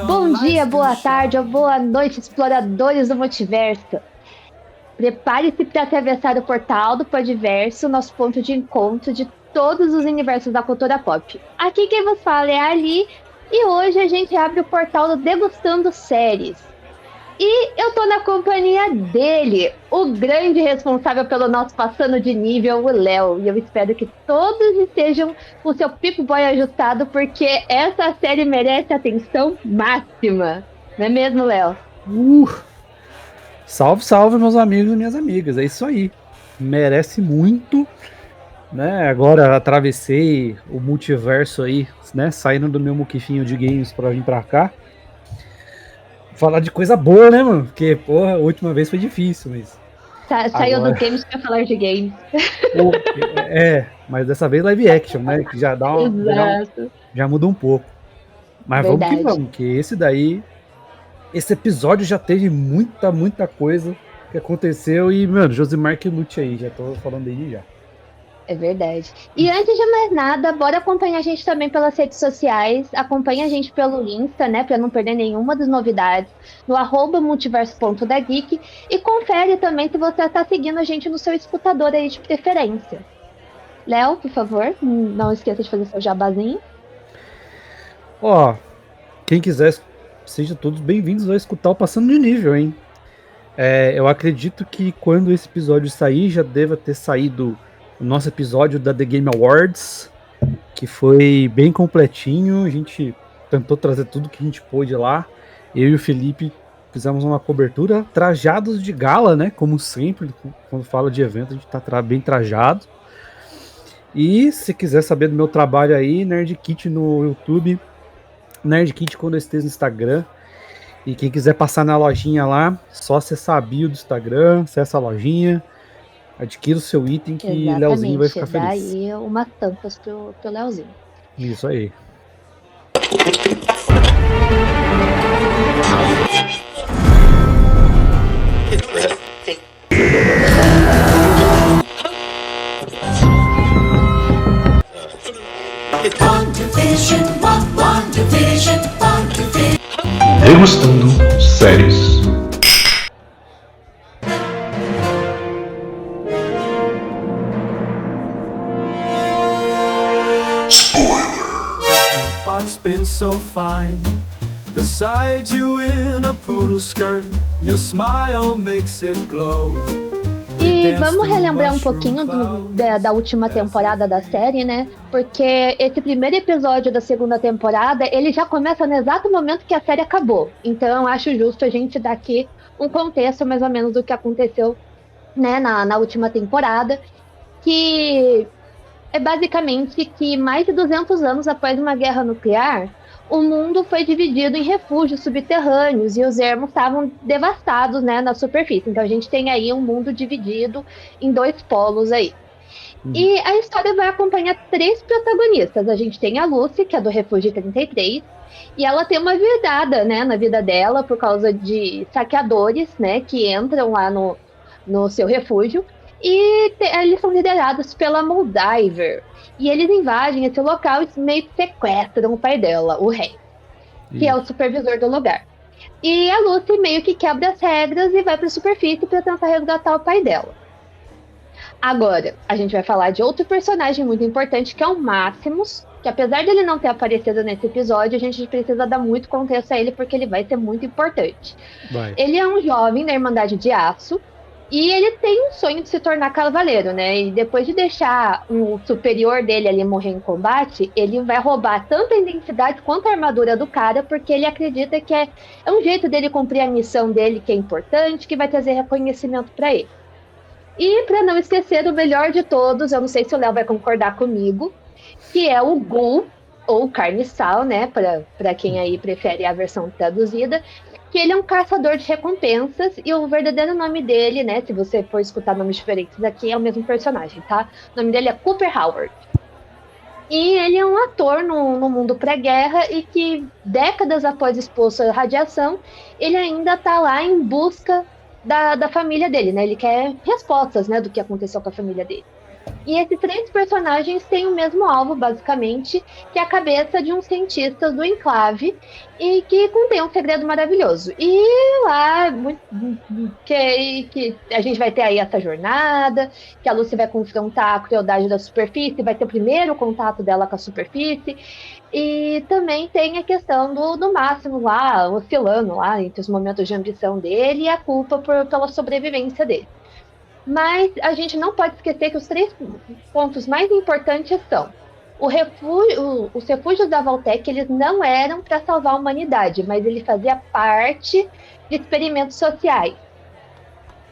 Bom dia, boa tarde ou boa noite, exploradores do multiverso. Prepare-se para atravessar o portal do Podiverso, nosso ponto de encontro de todos os universos da cultura pop. Aqui quem vos fala é a Ali, e hoje a gente abre o portal do Degustando Séries. E eu tô na companhia dele, o grande responsável pelo nosso passando de nível, o Léo. E eu espero que todos estejam com o seu Pip Boy ajustado, porque essa série merece atenção máxima. Não é mesmo, Léo? Salve, salve, meus amigos e minhas amigas. É isso aí. Merece muito, né? Agora atravessei o multiverso aí, né? Saindo do meu muquifinho de games pra vir pra cá. Falar de coisa boa, né, mano? Porque, porra, a última vez foi difícil, mas... Saiu agora... do games pra falar de games. Mas dessa vez live action, né? Que já dá já muda um pouco. Mas verdade. Vamos que esse daí... Esse episódio já teve muita coisa que aconteceu e, mano, Josimar que lute aí, já tô falando dele já. É verdade. E antes de mais nada, bora acompanhar a gente também pelas redes sociais, acompanha a gente pelo Insta, né, pra não perder nenhuma das novidades, no @multiverso.dageek, e confere também se você tá seguindo a gente no seu escutador aí de preferência. Léo, por favor, não esqueça de fazer seu jabazinho. Ó, quem quiser, sejam todos bem-vindos a escutar o Passando de Nível, hein? Eu acredito que quando esse episódio sair, já deva ter saído o nosso episódio da The Game Awards, que foi bem completinho. A gente tentou trazer tudo que a gente pôde lá. Eu e o Felipe fizemos uma cobertura trajados de gala, né? Como sempre, quando fala de evento, a gente tá bem trajado. E se quiser saber do meu trabalho aí, Nerd Kit no YouTube, Nerd Kit quando eu esteja no Instagram. E quem quiser passar na lojinha lá, só acessar a bio do Instagram, acessa a lojinha, adquira o seu item que exatamente, Leozinho vai ficar feliz. Daí umas tampas pro Leozinho. Isso aí. Degustando séries. Been so fine beside you in a poodle skirt, your smile makes it glow. E vamos relembrar um pouquinho da última temporada da série, né? Porque esse primeiro episódio da segunda temporada, ele já começa no exato momento que a série acabou. Então eu acho justo a gente dar aqui um contexto mais ou menos do que aconteceu, né, na última temporada, que é basicamente que mais de 200 anos após uma guerra nuclear, o mundo foi dividido em refúgios subterrâneos e os ermos estavam devastados, né, na superfície. Então a gente tem aí um mundo dividido em dois polos aí. E a história vai acompanhar 3 protagonistas. A gente tem a Lucy, que é do Refúgio 33, e ela tem uma virada, né, na vida dela por causa de saqueadores, né, que entram lá no seu refúgio. E eles são liderados pela Moldiver. E eles invadem esse local e meio que sequestram o pai dela, o rei, que é o supervisor do lugar. E a Lucy meio que quebra as regras e vai para a superfície para tentar resgatar o pai dela. Agora, a gente vai falar de outro personagem muito importante, que é o Maximus, que apesar dele não ter aparecido nesse episódio, a gente precisa dar muito contexto a ele, porque ele vai ser muito importante. Ele é um jovem da Irmandade de Aço, e ele tem um sonho de se tornar cavaleiro, né? E depois de deixar o superior dele ali morrer em combate, ele vai roubar tanto a identidade quanto a armadura do cara, porque ele acredita que é um jeito dele cumprir a missão dele, que é importante, que vai trazer reconhecimento para ele. E para não esquecer o melhor de todos, eu não sei se o Léo vai concordar comigo, que é o Ghoul, ou Carniçal, né? Para quem aí prefere a versão traduzida, que ele é um caçador de recompensas, e o verdadeiro nome dele, né, se você for escutar nomes diferentes aqui, é o mesmo personagem, tá? O nome dele é Cooper Howard. E ele é um ator no mundo pré-guerra e que, décadas após exposto à radiação, ele ainda tá lá em busca da família dele, né? Ele quer respostas, né, do que aconteceu com a família dele. E esses 3 personagens têm o mesmo alvo, basicamente, que é a cabeça de um cientista do Enclave e que contém um segredo maravilhoso. E lá, que a gente vai ter aí essa jornada, que a Lucy vai confrontar a crueldade da superfície, vai ter o primeiro contato dela com a superfície. E também tem a questão do Máximo lá, oscilando lá entre os momentos de ambição dele e a culpa pela sobrevivência dele. Mas a gente não pode esquecer que os 3 pontos mais importantes são os refúgios da Vault-Tec, eles não eram para salvar a humanidade, mas ele fazia parte de experimentos sociais.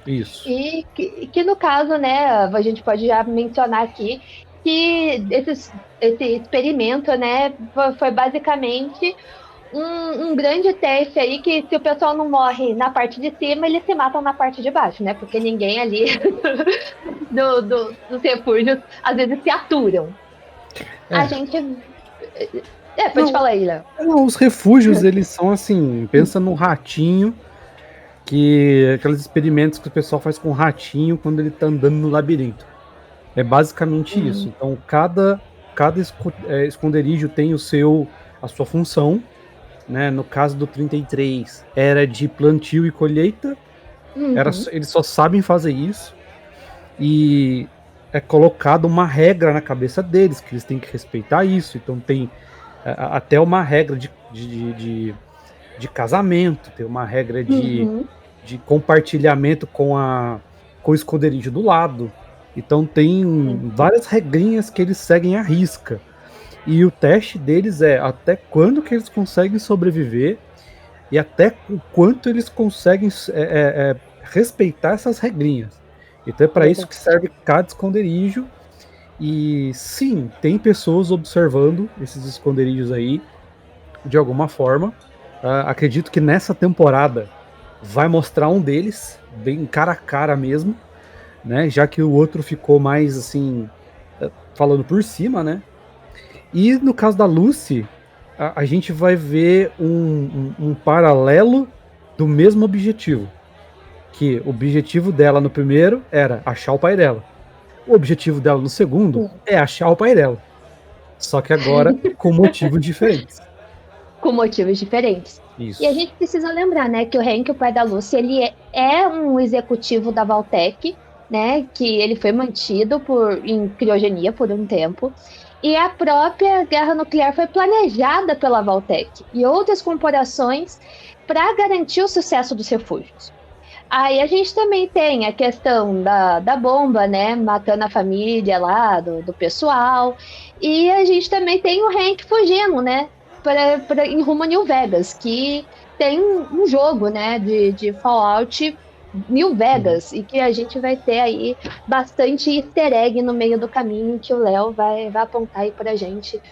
Isso. E que no caso, né, a gente pode já mencionar aqui que esse experimento, né, foi basicamente um grande teste aí que se o pessoal não morre na parte de cima, eles se matam na parte de baixo, né? Porque ninguém ali dos refúgios às vezes se aturam. A gente... pode falar aí, Léo. Não, os refúgios, eles são assim, pensa no ratinho, aqueles experimentos que o pessoal faz com o ratinho quando ele tá andando no labirinto. É basicamente isso. Então, cada esconderijo tem a sua função, né? No caso do 33, era de plantio e colheita. Eles só sabem fazer isso. E é colocado uma regra na cabeça deles, que eles têm que respeitar isso. Então tem até uma regra de casamento, tem uma regra de compartilhamento com o esconderijo do lado. Então tem várias regrinhas que eles seguem à risca. E o teste deles é até quando que eles conseguem sobreviver e até o quanto eles conseguem respeitar essas regrinhas. Então é para isso que serve cada esconderijo. E sim, tem pessoas observando esses esconderijos aí de alguma forma. Acredito que nessa temporada vai mostrar um deles, bem cara a cara mesmo, né? Já que o outro ficou mais assim, falando por cima, né? E no caso da Lucy, a gente vai ver um paralelo do mesmo objetivo. Que o objetivo dela no primeiro era achar o pai dela. O objetivo dela no segundo é achar o pai dela. Só que agora com motivos diferentes. Com motivos diferentes. Isso. E a gente precisa lembrar, né, que o Hank, o pai da Lucy, ele é um executivo da Vault-Tec, né, que ele foi mantido em criogenia por um tempo. E a própria guerra nuclear foi planejada pela Vault-Tec e outras corporações para garantir o sucesso dos refúgios. Aí a gente também tem a questão da bomba, né, matando a família lá do pessoal. E a gente também tem o Hank fugindo, né, em rumo a New Vegas, que tem um jogo, né, de Fallout New Vegas, e que a gente vai ter aí bastante easter egg no meio do caminho que o Léo vai apontar aí pra gente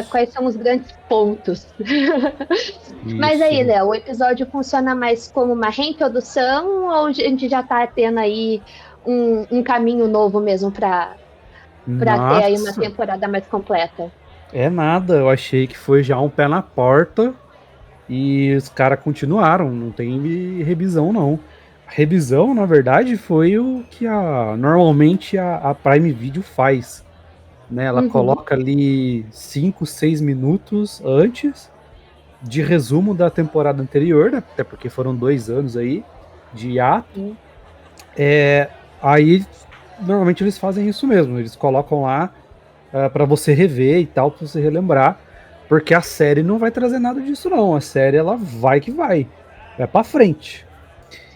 quais são os grandes pontos. Mas aí, Léo, o episódio funciona mais como uma reintrodução ou a gente já tá tendo aí um caminho novo mesmo pra ter aí uma temporada mais completa? É nada, eu achei que foi já um pé na porta e os caras continuaram, não tem revisão não. A revisão, na verdade, foi o que normalmente a Prime Video faz, né? Ela coloca ali 5, 6 minutos antes de resumo da temporada anterior, né? Até porque foram 2 anos aí de hiato. Aí, normalmente eles fazem isso mesmo, eles colocam lá para você rever e tal, para você relembrar, porque a série não vai trazer nada disso não, a série ela vai para frente.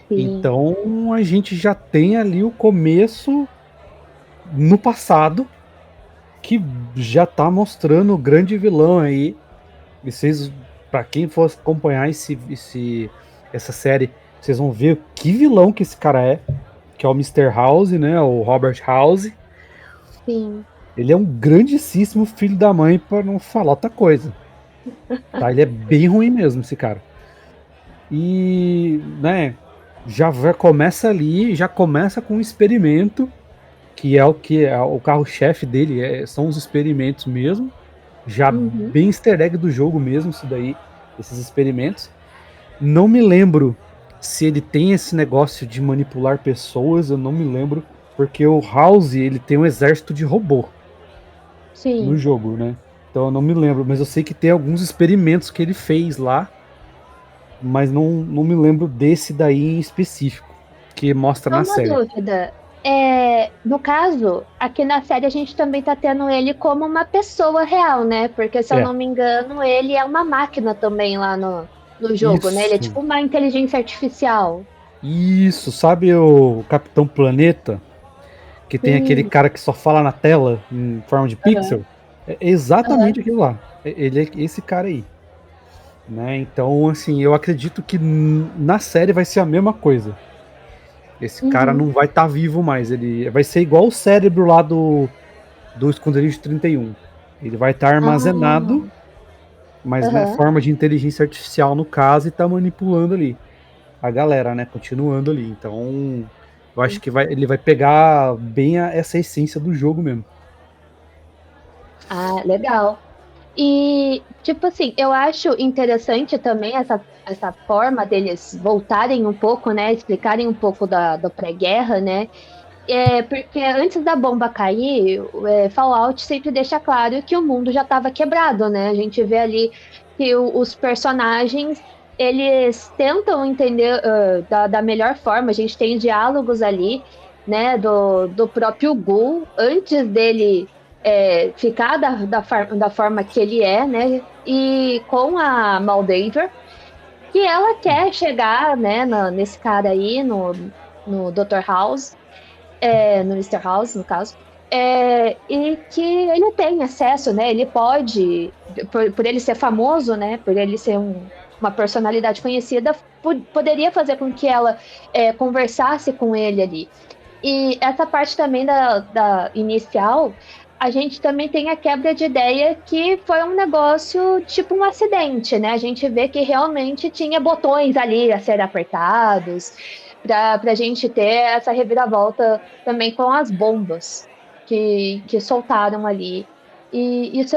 Sim. Então a gente já tem ali o começo no passado, que já tá mostrando o grande vilão aí. E vocês, pra quem for acompanhar essa série, vocês vão ver que vilão que esse cara é, que é o Mr. House, né, o Robert House. Sim. Ele é um grandíssimo filho da mãe, pra não falar outra coisa. Tá? Ele é bem ruim mesmo, esse cara. E, né, já começa ali, já começa com um experimento, que é o carro-chefe dele, são os experimentos mesmo. Já bem easter egg do jogo mesmo, isso daí, esses experimentos. Não me lembro se ele tem esse negócio de manipular pessoas, eu não me lembro Porque o House, ele tem um exército de robô Sim. no jogo, né? Então eu não me lembro, mas eu sei que tem alguns experimentos que ele fez lá, mas não me lembro desse daí em específico, que mostra Só na uma série. dúvida. No caso, aqui na série a gente também tá tendo ele como uma pessoa real, né? Porque, se eu É, não me engano, ele é uma máquina também lá no jogo, né? Ele é isso, tipo uma inteligência artificial. isso, sabe o Capitão Planeta, que tem aquele Sim. cara que só fala na tela em forma de Aham, pixel? É aham. exatamente aquilo lá. Ele é esse cara aí, né? Então, assim, eu acredito que na série vai ser a mesma coisa. Esse cara Uhum. não vai estar vivo mais. Ele vai ser igual o cérebro lá do Esconderijo 31. Ele vai estar Ah, armazenado, mas né, aham. forma de inteligência artificial no caso, e tá manipulando ali a galera, né? Continuando ali. Então, eu acho que ele vai pegar bem essa essência do jogo mesmo. Ah, legal. E, tipo assim, eu acho interessante também essa forma deles voltarem um pouco, né? Explicarem um pouco do pré-guerra, né? Porque antes da bomba cair, Fallout sempre deixa claro que o mundo já estava quebrado, né? A gente vê ali que os personagens eles tentam entender da melhor forma. A gente tem diálogos ali, né? Do próprio Gu antes dele ficar da forma que ele é, né? E com a Moldaver, que ela quer chegar, né? Nesse cara aí, no Dr. House, no Mister House, no caso, e que ele tem acesso, né? Ele pode, por ele ser famoso, né? Por ele ser uma personalidade conhecida, poderia fazer com que ela conversasse com ele ali. E essa parte também da inicial, a gente também tem a quebra de ideia que foi um negócio tipo um acidente, né? A gente vê que realmente tinha botões ali a serem apertados, para a gente ter essa reviravolta também com as bombas que soltaram ali. E isso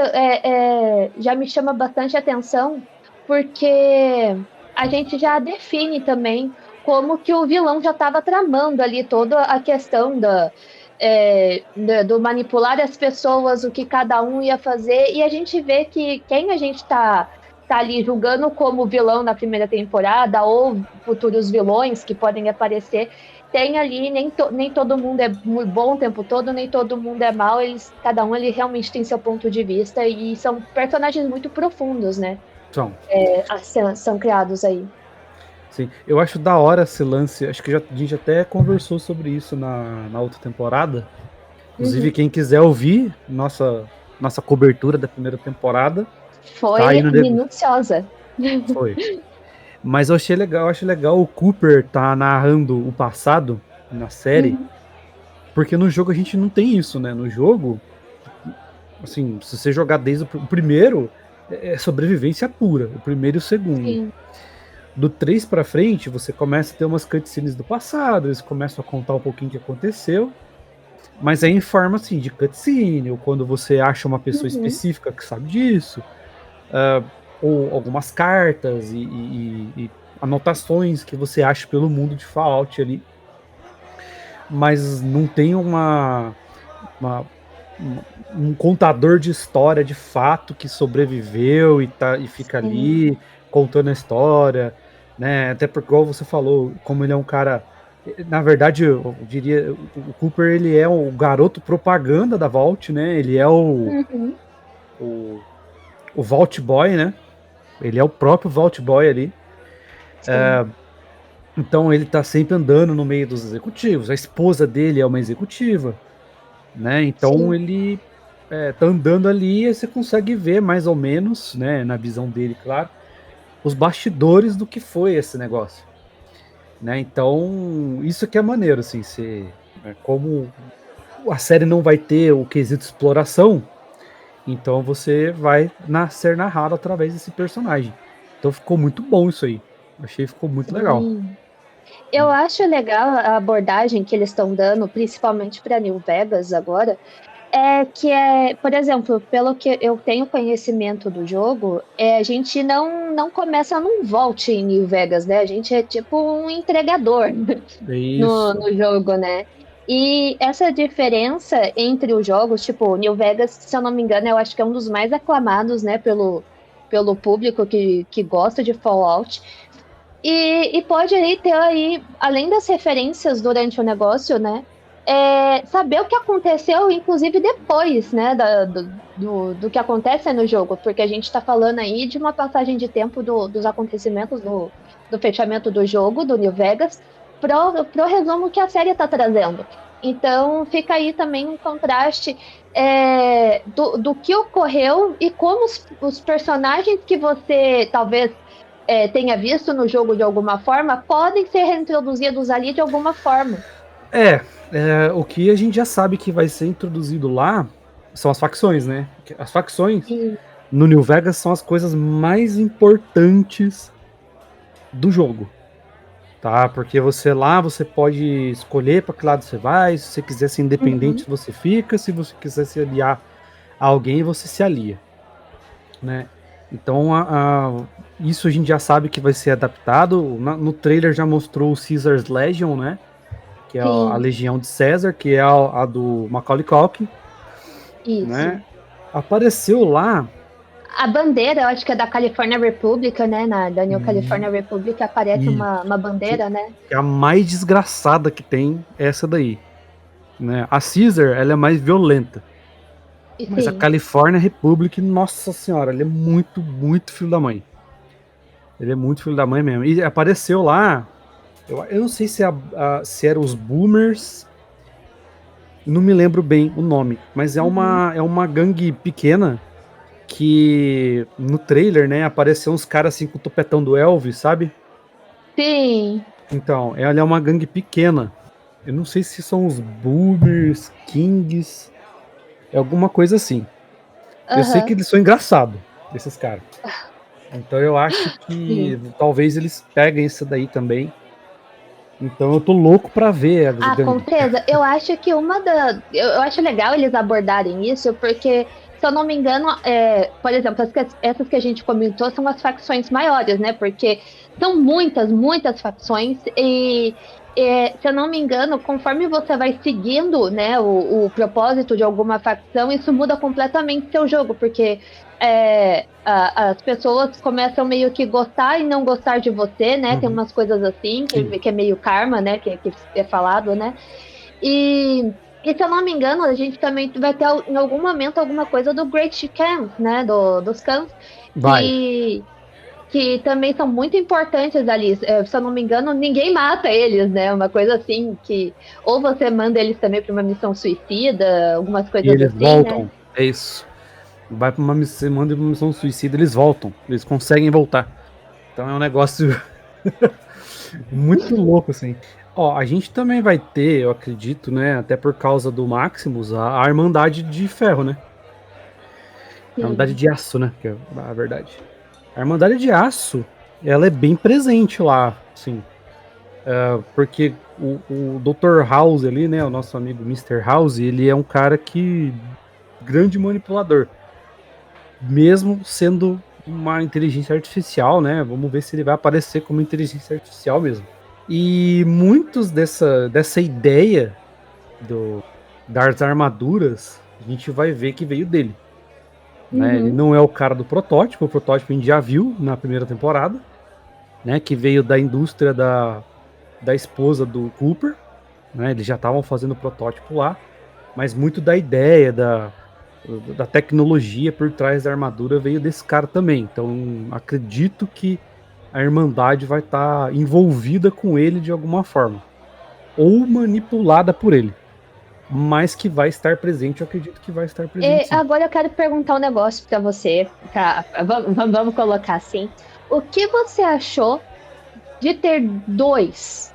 já me chama bastante atenção, porque a gente já define também como que o vilão já estava tramando ali toda a questão do manipular as pessoas, o que cada um ia fazer, e a gente vê que quem a gente tá ali julgando como vilão na primeira temporada, ou futuros vilões que podem aparecer, tem ali, nem todo mundo é muito bom o tempo todo, nem todo mundo é mal, cada um ele realmente tem seu ponto de vista, e são personagens muito profundos, né? Então, São criados aí. sim, eu acho da hora esse lance. Acho que a gente até conversou sobre isso na outra temporada. Inclusive, Uhum. quem quiser ouvir nossa cobertura da primeira temporada, tá aí Foi no. minuciosa. Foi. Mas eu acho legal o Cooper tá narrando o passado na série, Uhum. porque no jogo a gente não tem isso, né? No jogo, assim, se você jogar desde o primeiro, é sobrevivência pura, o primeiro e o segundo. Sim. Do 3 pra frente, você começa a ter umas cutscenes do passado, eles começam a contar um pouquinho o que aconteceu, mas é em forma, assim, de cutscene, ou quando você acha uma pessoa Uhum. específica que sabe disso, ou algumas cartas e anotações que você acha pelo mundo de Fallout ali, mas não tem uma- um contador de história de fato que sobreviveu e fica Sim. ali contando a história, né? Até porque, igual você falou, como ele é um cara. Na verdade, eu diria, o Cooper ele é o garoto propaganda da Vault, né? Ele é Uhum. o, o Vault Boy, né? Ele é o próprio Vault Boy ali. Sim. Então ele tá sempre andando no meio dos executivos. A esposa dele é uma executiva, né? Então Sim. ele tá andando ali e você consegue ver mais ou menos, né? Na visão dele, claro, os bastidores do que foi esse negócio, né? Então isso que é maneiro, assim, como a série não vai ter o quesito exploração, então você vai ser narrado através desse personagem. Então ficou muito bom isso aí. Achei que ficou muito legal. Sim. Eu acho legal a abordagem que eles estão dando, principalmente para New Vegas agora, por exemplo, pelo que eu tenho conhecimento do jogo, a gente não começa num vault em New Vegas, né? A gente é tipo um entregador no, Isso. no jogo, né? E essa diferença entre os jogos, tipo, New Vegas, se eu não me engano, eu acho que é um dos mais aclamados, né, pelo público que gosta de Fallout. E pode aí ter aí, além das referências durante o negócio, né, saber o que aconteceu, inclusive depois, né, do que acontece no jogo, porque a gente está falando aí de uma passagem de tempo dos acontecimentos do fechamento do jogo, do New Vegas, pro resumo que a série está trazendo. Então fica aí também um contraste do que ocorreu e como os personagens que você talvez tenha visto no jogo de alguma forma podem ser reintroduzidos ali de alguma forma. O que a gente já sabe que vai ser introduzido lá são as facções, né? As facções no New Vegas são as coisas mais importantes do jogo, tá? Porque você pode escolher para que lado você vai, se você quiser ser independente, você fica, se você quiser se aliar a alguém, você se alia, né? Então, isso a gente já sabe que vai ser adaptado. No trailer já mostrou o Caesar's Legion, né? Que é a Legião de César, que é a do Macaulay Culkin. Isso. Né? Apareceu lá... A bandeira, eu acho que é da California Republic, né? Da New California Republic aparece uma bandeira, né? Que é a mais desgraçada que tem, essa daí. Né? A Caesar, ela é mais violenta. Mas a California Republic, nossa senhora, ele é muito, muito filho da mãe. Ele é muito filho da mãe mesmo. E apareceu lá... Eu não sei se eram os Boomers, não me lembro bem o nome, mas é uma gangue pequena que no trailer, né, apareceu uns caras assim com o topetão do Elvis, sabe? Sim. Então, ela é uma gangue pequena. Eu não sei se são os Boomers, Kings, é alguma coisa assim. Eu sei que eles são engraçados, esses caras. Então eu acho que talvez eles peguem isso daí também. Então eu tô louco pra ver. Com certeza. Eu acho que eu acho legal eles abordarem isso, porque, se eu não me engano, por exemplo, essas que a gente comentou são as facções maiores, né? Porque são muitas, muitas facções e, se eu não me engano, conforme você vai seguindo, né, o propósito de alguma facção, isso muda completamente seu jogo, porque as pessoas começam meio que gostar e não gostar de você, né? Tem umas coisas assim, que é meio karma, né? Que é falado, né? E se eu não me engano, a gente também vai ter em algum momento alguma coisa do Great Khans, né? Dos Khans. Que também são muito importantes ali. Se eu não me engano, ninguém mata eles, né? Uma coisa assim que... Ou você manda eles também para uma missão suicida, algumas coisas eles assim, voltam, né? É isso. Vai pra você manda uma missão suicida, eles voltam. Eles conseguem voltar. Então é um negócio muito louco, assim. Ó, a gente também vai ter, eu acredito, né? Até por causa do Maximus, a Irmandade de Ferro, né? A Irmandade de Aço, né? Que é a verdade. A Irmandade de Aço, ela é bem presente lá, assim. Porque o Dr. House ali, né? O nosso amigo Mr. House, ele é um cara que... grande manipulador. Mesmo sendo uma inteligência artificial, né? Vamos ver se ele vai aparecer como inteligência artificial mesmo. E muitos dessa ideia das armaduras, a gente vai ver que veio dele. Né? Ele não é o cara do protótipo, o protótipo a gente já viu na primeira temporada, né? Que veio da indústria da esposa do Cooper, né? Eles já estavam fazendo o protótipo lá, mas muito da ideia, da tecnologia por trás da armadura veio desse cara também. Então acredito que a Irmandade vai estar envolvida com ele de alguma forma, ou manipulada por ele, mas que vai estar presente. Eu acredito que vai estar presente, sim. Agora eu quero perguntar um negócio pra você, tá? Vamos colocar assim. O que você achou de ter 2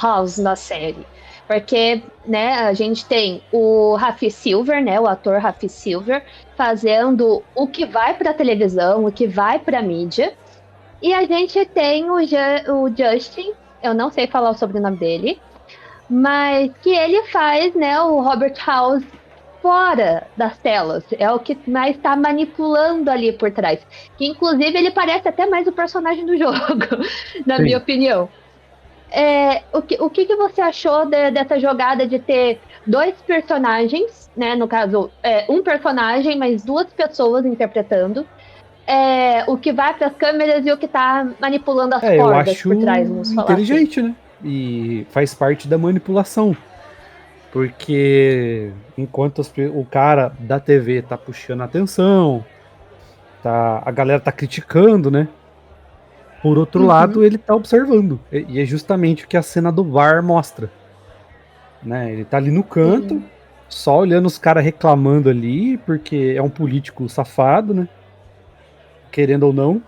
House na série? Porque, né, a gente tem o Rafi Silver, né, o ator Rafi Silver, fazendo o que vai pra televisão, o que vai pra mídia. E a gente tem o Justin, eu não sei falar o sobrenome dele, mas que ele faz, né, o Robert House fora das telas. É o que mais está manipulando ali por trás. Que, inclusive, ele parece até mais o personagem do jogo, na minha opinião. O que você achou dessa jogada de ter dois personagens, né? No caso, um personagem, mas duas pessoas interpretando. O que vai para as câmeras e o que tá manipulando as Eu cordas acho por trás, vamos falar assim. inteligente, né? E faz parte da manipulação. Porque enquanto o cara da TV tá puxando a atenção, a galera tá criticando, né? Por outro lado, ele tá observando. E é justamente o que a cena do VAR mostra. Né? Ele tá ali no canto, Sim. só olhando os caras reclamando ali, porque é um político safado, né? Querendo ou não.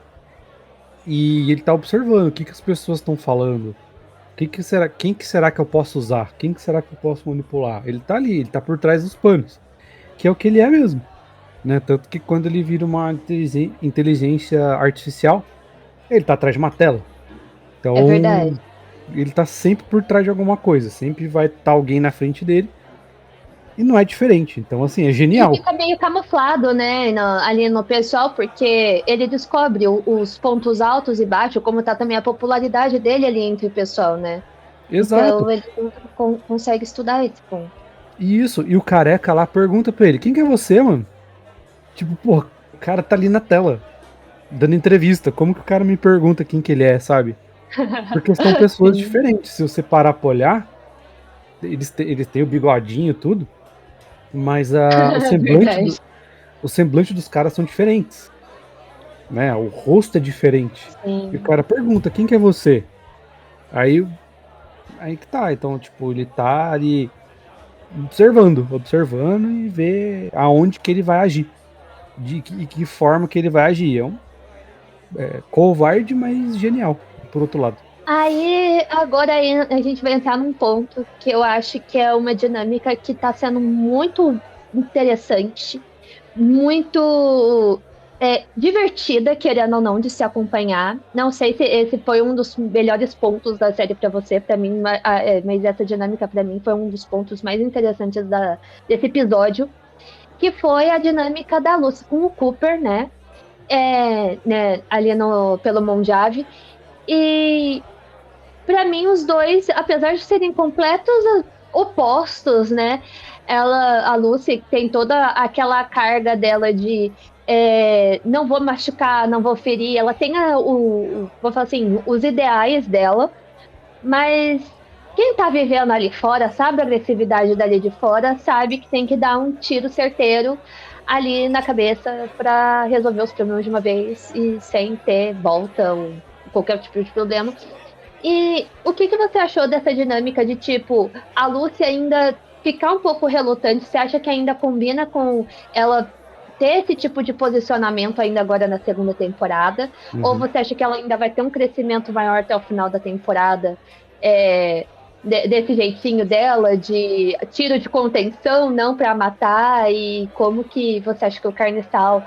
E ele tá observando o que as pessoas estão falando. Quem que será que eu posso usar? Quem que será que eu posso manipular? Ele tá ali, ele tá por trás dos panos. Que é o que ele é mesmo. Né? Tanto que quando ele vira uma inteligência artificial, ele tá atrás de uma tela. Então, É verdade. ele tá sempre por trás de alguma coisa. Sempre vai estar alguém na frente dele. E não é diferente. Então, assim, é genial. E fica meio camuflado, né, ali no pessoal, porque ele descobre os pontos altos e baixos, como tá também a popularidade dele ali entre o pessoal, né? Exato. Então ele consegue estudar esse ponto. Isso, e o careca lá pergunta pra ele, quem que é você, mano? Tipo, pô, o cara tá ali na tela, dando entrevista, como que o cara me pergunta quem que ele é, sabe? Porque são pessoas diferentes, se você parar pra olhar, eles têm o bigodinho e tudo, mas o semblante dos caras são diferentes, né? O rosto é diferente. Sim. E o cara pergunta, quem que é você? Aí que tá, então, tipo, ele tá ali observando e ver aonde que ele vai agir. De que forma que ele vai agir. Covarde, mas genial, por outro lado. Aí, agora a gente vai entrar num ponto que eu acho que é uma dinâmica que tá sendo muito interessante, muito divertida, querendo ou não, de se acompanhar. Não sei se esse foi um dos melhores pontos da série pra você, pra mim, mas essa dinâmica pra mim foi um dos pontos mais interessantes desse episódio, que foi a dinâmica da Lucy com o Cooper, né? Ali pelo Monjave. E pra mim, os dois, apesar de serem completos opostos, né? A Lucy tem toda aquela carga dela de não vou machucar, não vou ferir. Ela tem vou falar assim, os ideais dela, mas quem tá vivendo ali fora, sabe a agressividade dali de fora, sabe que tem que dar um tiro certeiro ali na cabeça pra resolver os problemas de uma vez e sem ter volta ou qualquer tipo de problema. E o que você achou dessa dinâmica de, tipo, a Lucy ainda ficar um pouco relutante? Você acha que ainda combina com ela ter esse tipo de posicionamento ainda agora na segunda temporada? Ou você acha que ela ainda vai ter um crescimento maior até o final da temporada? Desse jeitinho dela, de tiro de contenção, não pra matar? E como que você acha que o Carniçal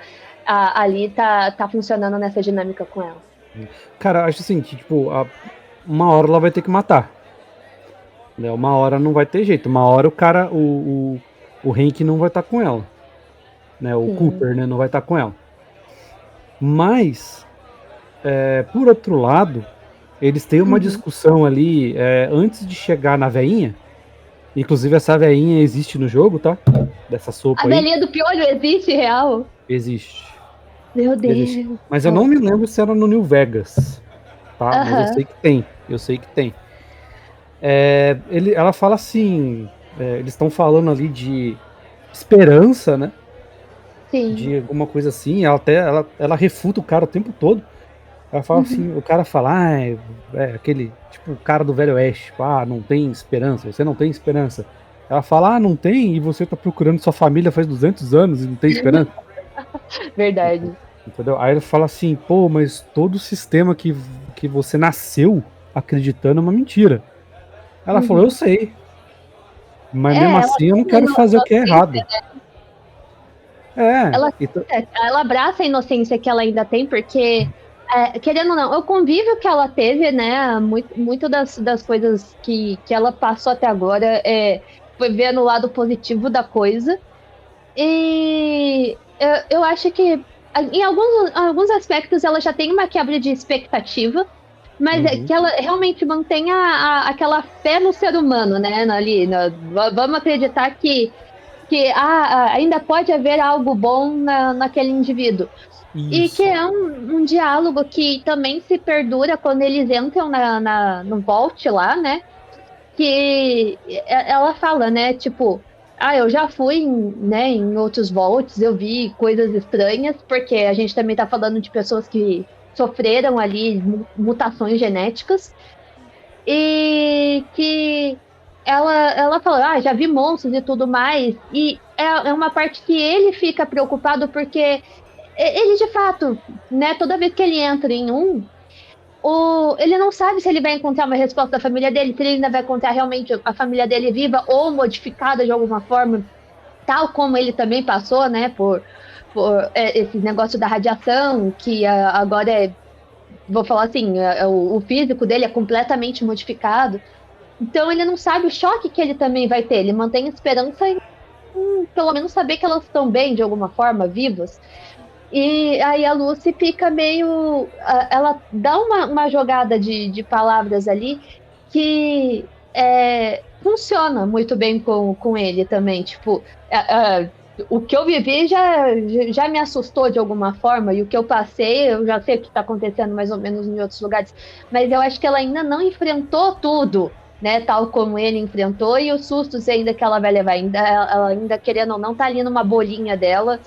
ali tá funcionando nessa dinâmica com ela? Cara, acho assim, que, tipo, uma hora ela vai ter que matar. Né? Uma hora não vai ter jeito. Uma hora o Hank não vai estar com ela. Né? O Cooper, né, não vai estar com ela. Mas, por outro lado, eles têm uma discussão ali antes de chegar na veinha. Inclusive, essa veinha existe no jogo, tá? Dessa sopa aí. A velhinha do piolho existe, real? Existe. Meu Deus. Existe. Mas eu não me lembro se era no New Vegas. Tá? Mas eu sei que tem. Ela fala assim, eles estão falando ali de esperança, né? Sim. De alguma coisa assim. Ela refuta o cara o tempo todo. Ela fala assim, o cara fala, aquele, tipo, o cara do Velho Oeste, tipo, não tem esperança, você não tem esperança. Ela fala, não tem, e você tá procurando sua família faz 200 anos e não tem esperança. Verdade. Entendeu? Aí ele fala assim, pô, mas todo o sistema que você nasceu acreditando é uma mentira. Ela falou, eu sei. Mas mesmo assim eu não quero fazer o que é errado. Ela abraça a inocência que ela ainda tem, porque, querendo ou não, o convívio que ela teve, né, muito das coisas que ela passou até agora foi ver no lado positivo da coisa. E eu acho que em alguns aspectos ela já tem uma quebra de expectativa, Mas é que ela realmente mantém aquela fé no ser humano, né? Vamos acreditar que ainda pode haver algo bom naquele indivíduo. Isso. E que é um diálogo que também se perdura quando eles entram no Vault lá, né? Que ela fala, né? Tipo, eu já fui em outros Vaults, eu vi coisas estranhas, porque a gente também tá falando de pessoas que sofreram ali mutações genéticas. E que ela falou, já vi monstros e tudo mais. E é uma parte que ele fica preocupado, porque ele de fato, né, toda vez que ele entra em ele não sabe se ele vai encontrar uma resposta da família dele, se ele ainda vai encontrar realmente a família dele viva ou modificada de alguma forma, tal como ele também passou, né, por esse negócio da radiação, que agora vou falar assim, o físico dele é completamente modificado. Então ele não sabe o choque que ele também vai ter. Ele mantém esperança em pelo menos saber que elas estão bem, de alguma forma, vivas. E aí a Lucy fica meio... Ela dá uma jogada de palavras ali que funciona muito bem com ele também. Tipo, o que eu vivi já me assustou de alguma forma, e o que eu passei, eu já sei o que está acontecendo mais ou menos em outros lugares, mas eu acho que ela ainda não enfrentou tudo, né, tal como ele enfrentou, e os sustos ainda que ela vai levar, ela ainda querendo ou não, tá ali numa bolinha dela,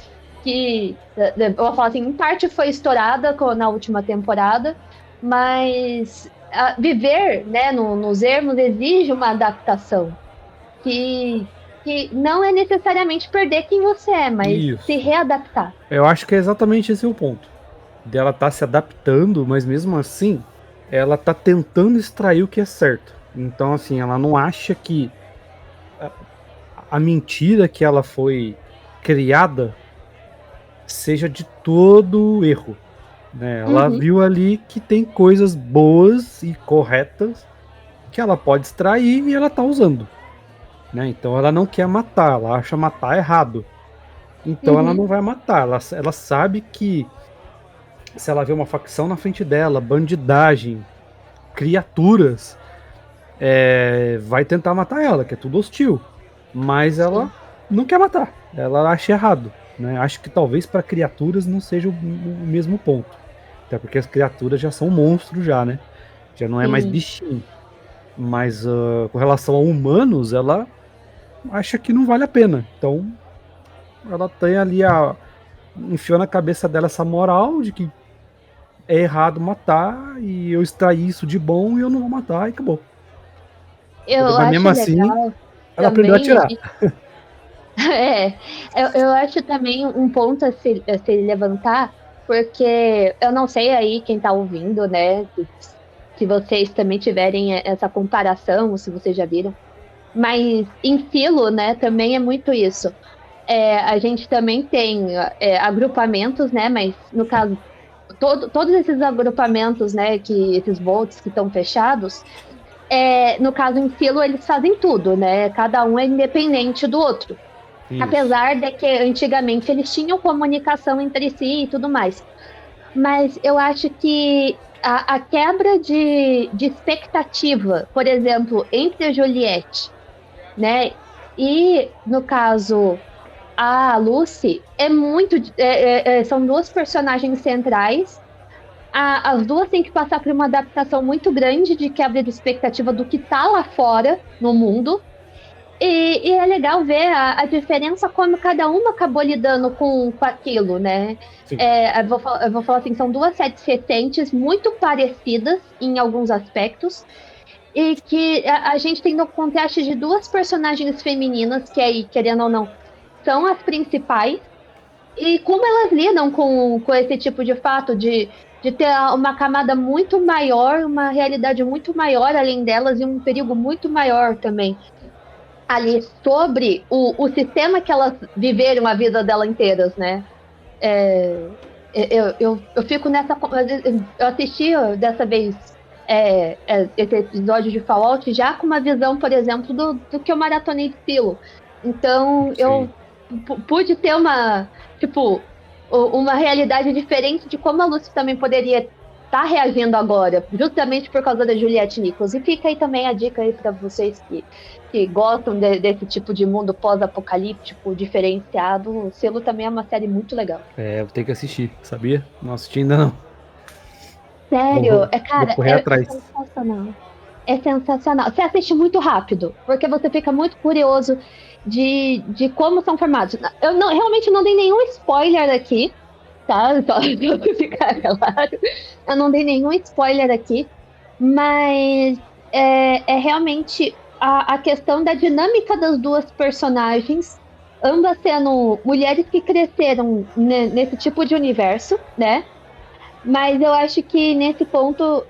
que, eu vou falar assim, em parte foi estourada na última temporada, mas viver, né, nos ermos exige uma adaptação, que não é necessariamente perder quem você é, mas se readaptar. Eu acho que é exatamente esse o ponto. Dela tá se adaptando, mas mesmo assim, ela tá tentando extrair o que é certo. Então, assim, ela não acha que a mentira que ela foi criada seja de todo erro, né? Ela viu ali que tem coisas boas e corretas que ela pode extrair e ela tá usando, né? Então ela não quer matar, ela acha matar errado. Então ela não vai matar, ela sabe que se ela vê uma facção na frente dela, bandidagem, criaturas, vai tentar matar ela, que é tudo hostil. Mas ela não quer matar, ela acha errado, né? Acho que talvez para criaturas não seja o mesmo ponto. Até porque as criaturas já são monstros já, né? Já não é mais bichinho. Mas com relação a humanos, ela acha que não vale a pena. Então ela tem ali enfiou na cabeça dela essa moral de que é errado matar, e eu extraí isso de bom e eu não vou matar, e acabou. Mas mesmo assim, ela aprendeu a atirar. Eu acho também um ponto a se levantar, porque eu não sei aí quem tá ouvindo, né, se vocês também tiverem essa comparação, se vocês já viram, mas em Filo, né, também é muito isso. A gente também tem agrupamentos, né, mas no caso, todos esses agrupamentos, né, esses votos que estão fechados, no caso em Filo eles fazem tudo, né, cada um é independente do outro. Isso. Apesar de que antigamente eles tinham comunicação entre si e tudo mais. Mas eu acho que a quebra de expectativa, por exemplo, entre a Juliette, né, e no caso a Lucy, são duas personagens centrais. As duas têm que passar por uma adaptação muito grande de quebra de expectativa do que tá lá fora no mundo. E é legal ver a diferença como cada uma acabou lidando com aquilo, né? Eu vou falar assim, são duas séries recentes, muito parecidas em alguns aspectos, e que a gente tem no contraste de duas personagens femininas, que aí, querendo ou não, são as principais, e como elas lidam com esse tipo de fato, de ter uma camada muito maior, uma realidade muito maior além delas, e um perigo muito maior também ali sobre o sistema que elas viveram a vida dela inteiras, né? Eu fico nessa... Eu assisti dessa vez esse episódio de Fallout já com uma visão, por exemplo, do que eu maratonei de Filo. Então, sim, eu pude ter uma realidade diferente de como a Lucy também poderia tá reagindo agora, justamente por causa da Juliette Nichols. E fica aí também a dica aí pra vocês que gostam desse tipo de mundo pós-apocalíptico diferenciado. O Silo também é uma série muito legal. Eu vou ter que assistir, sabia? Não assisti ainda não. Sério, Vou cara, correr atrás. sensacional. É sensacional. Você assiste muito rápido, porque você fica muito curioso de como são formados. Eu realmente não dei nenhum spoiler aqui, tá? Só pra ficar claro. Eu não dei nenhum spoiler aqui, mas é realmente a questão da dinâmica das duas personagens, ambas sendo mulheres que cresceram nesse tipo de universo, né? Mas eu acho que nesse ponto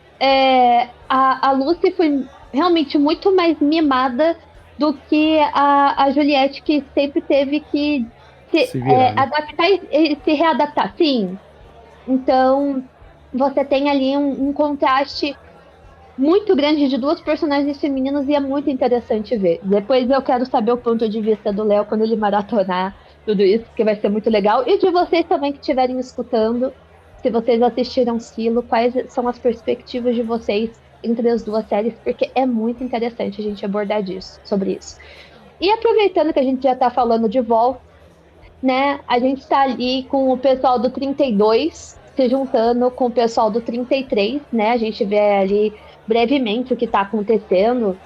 a Lucy foi realmente muito mais mimada do que a Juliette, que sempre teve que Se virar, né? adaptar e se readaptar. Sim. Então, você tem ali um contraste muito grande de duas personagens femininas e é muito interessante ver. Depois eu quero saber o ponto de vista do Léo quando ele maratonar tudo isso, porque vai ser muito legal. E de vocês também que estiverem escutando, se vocês assistiram Silo, quais são as perspectivas de vocês entre as duas séries, porque é muito interessante a gente abordar sobre isso. E aproveitando que a gente já tá falando de volta, né, a gente tá ali com o pessoal do 32 se juntando com o pessoal do 33, né, a gente vê ali brevemente o que tá acontecendo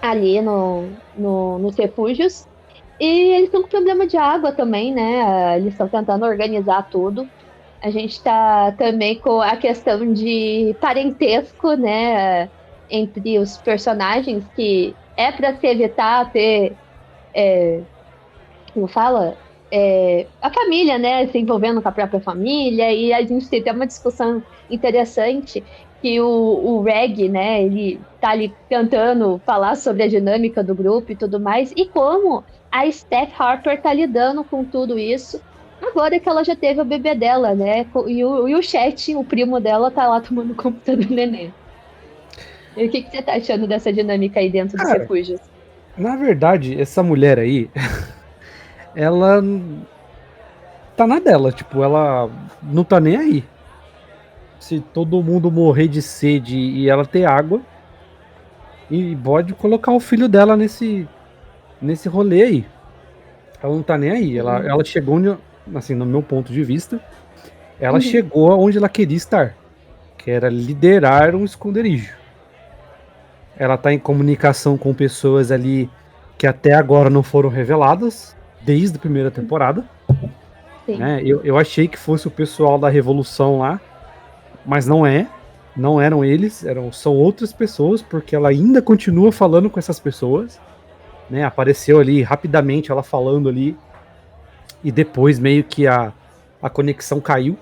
ali nos refúgios, e eles estão com problema de água também, né, eles estão tentando organizar tudo. A gente tá também com a questão de parentesco, né, entre os personagens, que é para se evitar ter, como fala, a família, né, se envolvendo com a própria família, e a gente tem até uma discussão interessante que o Reg, né, ele tá ali tentando falar sobre a dinâmica do grupo e tudo mais, e como a Steph Harper tá lidando com tudo isso, agora que ela já teve o bebê dela, né? E o Chet, o primo dela, tá lá tomando conta do neném. E o que você tá achando dessa dinâmica aí dentro dos refúgios? Na verdade, essa mulher aí, ela tá na dela, tipo, ela não tá nem aí. Se todo mundo morrer de sede e ela ter água, e pode colocar o filho dela nesse rolê aí. Ela não tá nem aí. Ela chegou onde, assim, no meu ponto de vista, ela chegou aonde ela queria estar, que era liderar um esconderijo. Ela tá em comunicação com pessoas ali que até agora não foram reveladas, desde a primeira temporada. Sim. Né? Eu achei que fosse o pessoal da Revolução lá, mas não eram eles, são outras pessoas, porque ela ainda continua falando com essas pessoas. Né, apareceu ali rapidamente ela falando ali, e depois meio que a conexão caiu,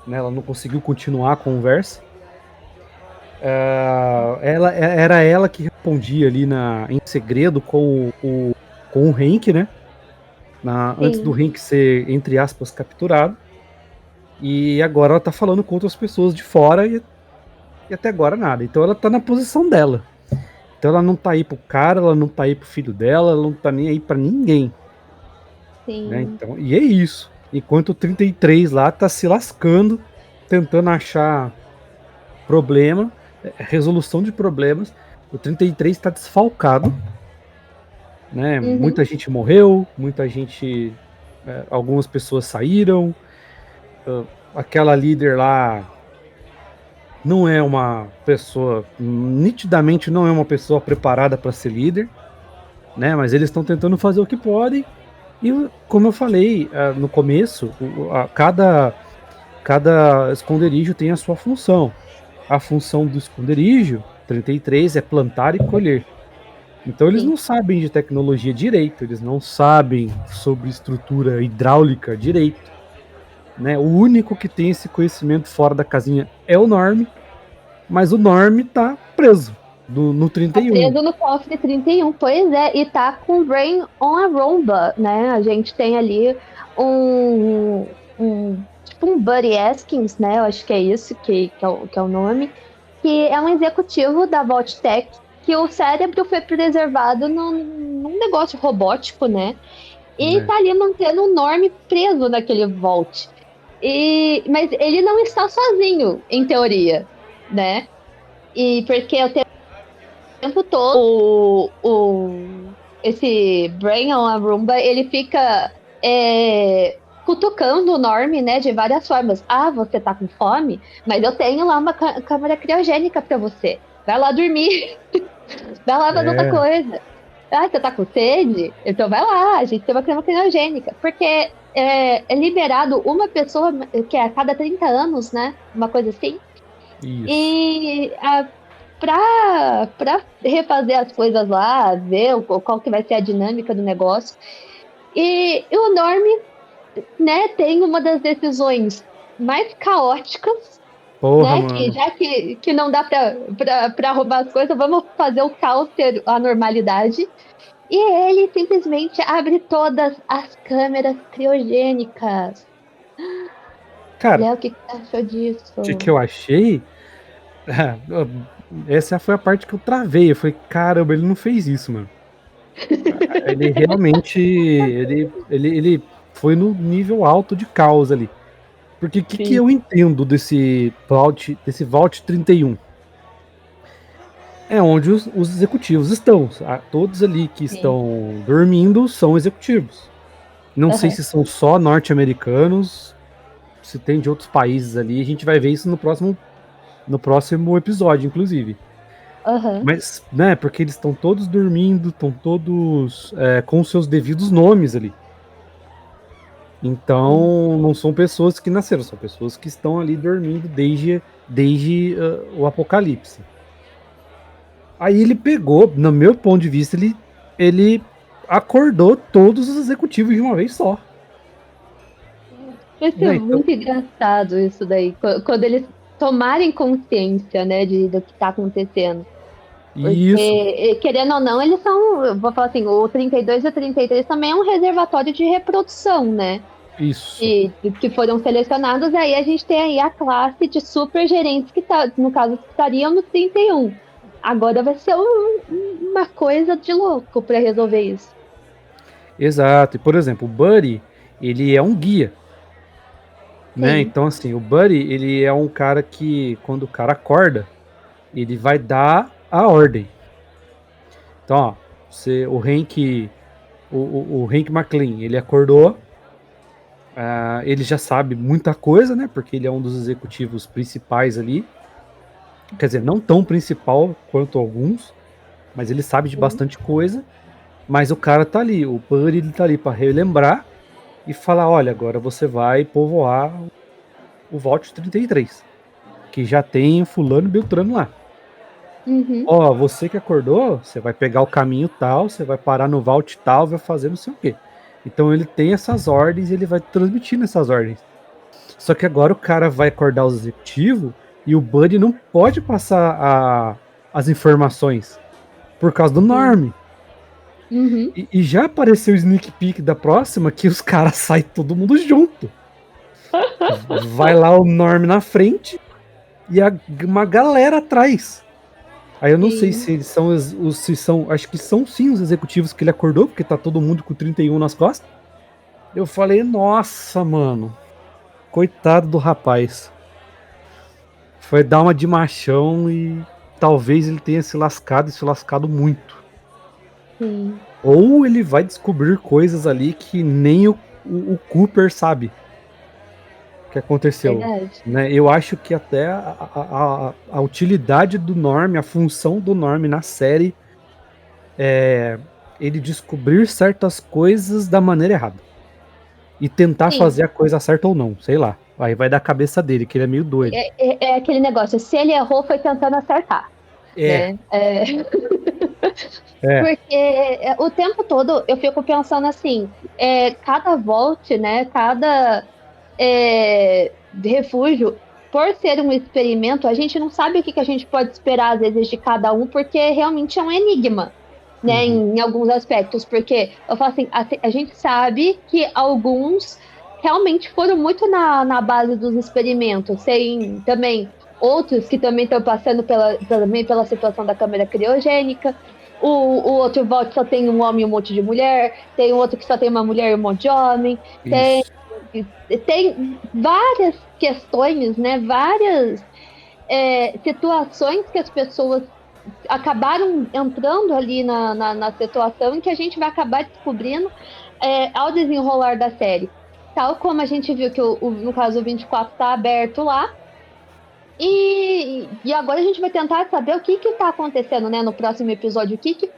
né, ela não conseguiu continuar a conversa. Era ela que respondia ali em segredo com o Hank, né, antes do Hank ser, entre aspas, capturado, e agora ela tá falando com outras pessoas de fora e até agora nada. Então ela tá na posição dela. Então ela não tá aí pro cara, ela não tá aí pro filho dela, ela não tá nem aí pra ninguém. Sim. Né? Então, e é isso. Enquanto o 33 lá tá se lascando, tentando achar problema, resolução de problemas. O 33 tá desfalcado. Né? Muita gente morreu, muita gente... algumas pessoas saíram. Aquela líder lá... não é uma pessoa, nitidamente não é uma pessoa preparada para ser líder, né? Mas eles estão tentando fazer o que podem. E como eu falei no começo, cada esconderijo tem a sua função. A função do esconderijo 33 é plantar e colher. Então eles não sabem de tecnologia direito, eles não sabem sobre estrutura hidráulica direito. Né? O único que tem esse conhecimento fora da casinha é o Norm, mas o Norm tá preso no 31. Tá preso no cofre 31, pois é, e tá com Brain on a Romba, né? A gente tem ali tipo um Buddy Askins, né? Eu acho que é isso que é o nome, que é um executivo da Vault-Tec, que o cérebro foi preservado num negócio robótico, né? E tá ali mantendo o Norm preso naquele Vault. Mas ele não está sozinho, em teoria, né? E porque o tempo todo esse Brain on Arumba, ele fica cutucando o Norm, né, de várias formas. Ah, você tá com fome? Mas eu tenho lá uma câmara criogênica pra você. Vai lá dormir. Vai lá fazer outra coisa. Ah, você tá com sede? Então vai lá, a gente tem uma câmara criogênica. Porque é liberado uma pessoa que é a cada 30 anos, né? Uma coisa assim. Isso. E pra refazer as coisas lá, ver qual que vai ser a dinâmica do negócio. E o Norm, né, tem uma das decisões mais caóticas, Porra, né? mano. Que já que não dá pra roubar as coisas, vamos fazer o caos ter a normalidade. E ele simplesmente abre todas as câmeras criogênicas. Cara, Léo, o que você achou disso? o que eu achei? Essa foi a parte que eu travei. Eu falei, caramba, ele não fez isso, mano. Ele realmente. Ele foi no nível alto de caos ali. Porque o que eu entendo desse Vault 31? É onde os executivos estão. Todos ali que estão dormindo são executivos. Não sei se são só norte-americanos, se tem de outros países ali. A gente vai ver isso no próximo episódio, inclusive. Mas, né, porque eles estão todos dormindo, estão todos com seus devidos nomes ali. Então, não são pessoas que nasceram, são pessoas que estão ali dormindo desde o apocalipse. Aí ele pegou, no meu ponto de vista, ele acordou todos os executivos de uma vez só. Vai ser muito engraçado isso daí, quando eles tomarem consciência, né, do que tá acontecendo. Porque, isso. Querendo ou não, eles são, vou falar assim, o 32 e o 33 também é um reservatório de reprodução, né? Isso. Que foram selecionados, aí a gente tem aí a classe de super gerentes que no caso estariam no 31. Agora vai ser uma coisa de louco para resolver isso. Exato. E, por exemplo, o Buddy, ele é um guia. Né? Então, assim, o Buddy, ele é um cara que, quando o cara acorda, ele vai dar a ordem. Então, ó, o Hank McLean, ele acordou, ele já sabe muita coisa, né? Porque ele é um dos executivos principais ali. Quer dizer, não tão principal quanto alguns, mas ele sabe de bastante coisa. Mas o cara tá ali, o Buddy, ele tá ali pra relembrar e falar, olha, agora você vai povoar o Vault 33, que já tem fulano e beltrano lá. Ó, você que acordou, você vai pegar o caminho tal, você vai parar no Vault tal, vai fazer não sei o quê. Então ele tem essas ordens e ele vai transmitindo essas ordens. Só que agora o cara vai acordar os executivos e o Buddy não pode passar as informações por causa do Norm. E já apareceu o sneak peek da próxima que os caras saem todo mundo junto. Vai lá o Norm na frente e uma galera atrás. Aí eu não sei se eles são acho que são sim os executivos que ele acordou, porque tá todo mundo com 31 nas costas. Eu falei, nossa, mano, coitado do rapaz. Foi dar uma de machão e talvez ele tenha se lascado muito. Ou ele vai descobrir coisas ali que nem o Cooper sabe o que aconteceu. Né? Eu acho que até a utilidade do Norm, a função do Norm na série é ele descobrir certas coisas da maneira errada. E tentar fazer a coisa certa ou não, sei lá. Aí vai da cabeça dele, que ele é meio doido. É aquele negócio, se ele errou, foi tentando acertar. Né? Porque o tempo todo eu fico pensando assim, cada Vault, né, cada refúgio, por ser um experimento, a gente não sabe o que a gente pode esperar às vezes de cada um, porque realmente é um enigma, né, em alguns aspectos, porque eu falo assim, a gente sabe que alguns realmente foram muito na base dos experimentos, tem também outros que também estão passando pela situação da câmara criogênica. O outro Vault só tem um homem e um monte de mulher. Tem outro que só tem uma mulher e um monte de homem. tem várias questões, né? Várias situações que as pessoas acabaram entrando ali na situação e que a gente vai acabar descobrindo ao desenrolar da série. Tal como a gente viu que, no caso, o 24 está aberto lá. E agora a gente vai tentar saber o que está acontecendo, né, no próximo episódio. O que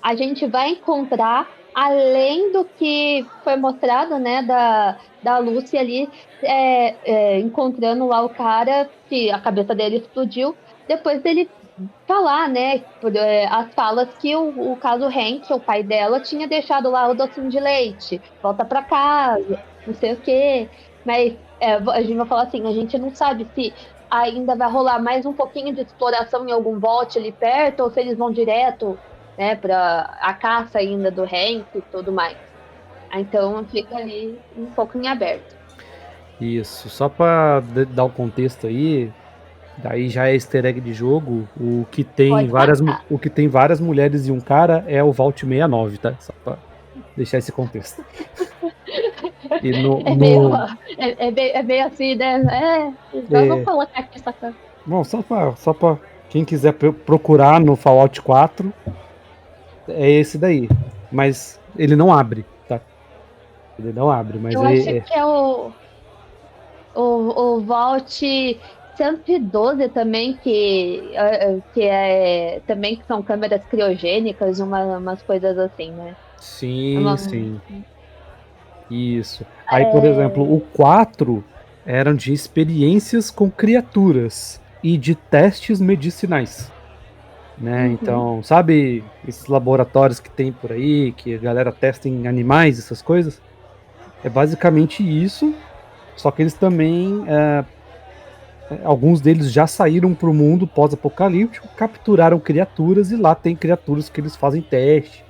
a gente vai encontrar, além do que foi mostrado, né, da Lucy ali, encontrando lá o cara, que a cabeça dele explodiu, depois dele falar, né, as falas que o caso Hank, o pai dela, tinha deixado lá o docinho de leite, volta pra casa, não sei o quê. Mas a gente vai falar assim, a gente não sabe se ainda vai rolar mais um pouquinho de exploração em algum vault ali perto, ou se eles vão direto, né, pra a caça ainda do Hank e tudo mais. Então fica ali um pouco em aberto. Isso, só pra dar o contexto aí, daí já é easter egg de jogo, o que tem várias mulheres e um cara é o Vault 69, tá? Só pra deixar esse contexto. E meio assim, né? Vamos colocar aqui essa coisa. Bom, só pra quem quiser procurar no Fallout 4, é esse daí. Mas ele não abre, tá? Ele não abre, mas eu acho que é o Vault 112 também, que também que são câmeras criogênicas, umas coisas assim, né? Sim, sim. Isso. Aí, por exemplo, o 4 eram de experiências com criaturas e de testes medicinais, né? Então, sabe esses laboratórios que tem por aí, que a galera testa em animais, essas coisas? É basicamente isso, só que eles também, alguns deles já saíram para o mundo pós-apocalíptico, capturaram criaturas e lá tem criaturas que eles fazem teste,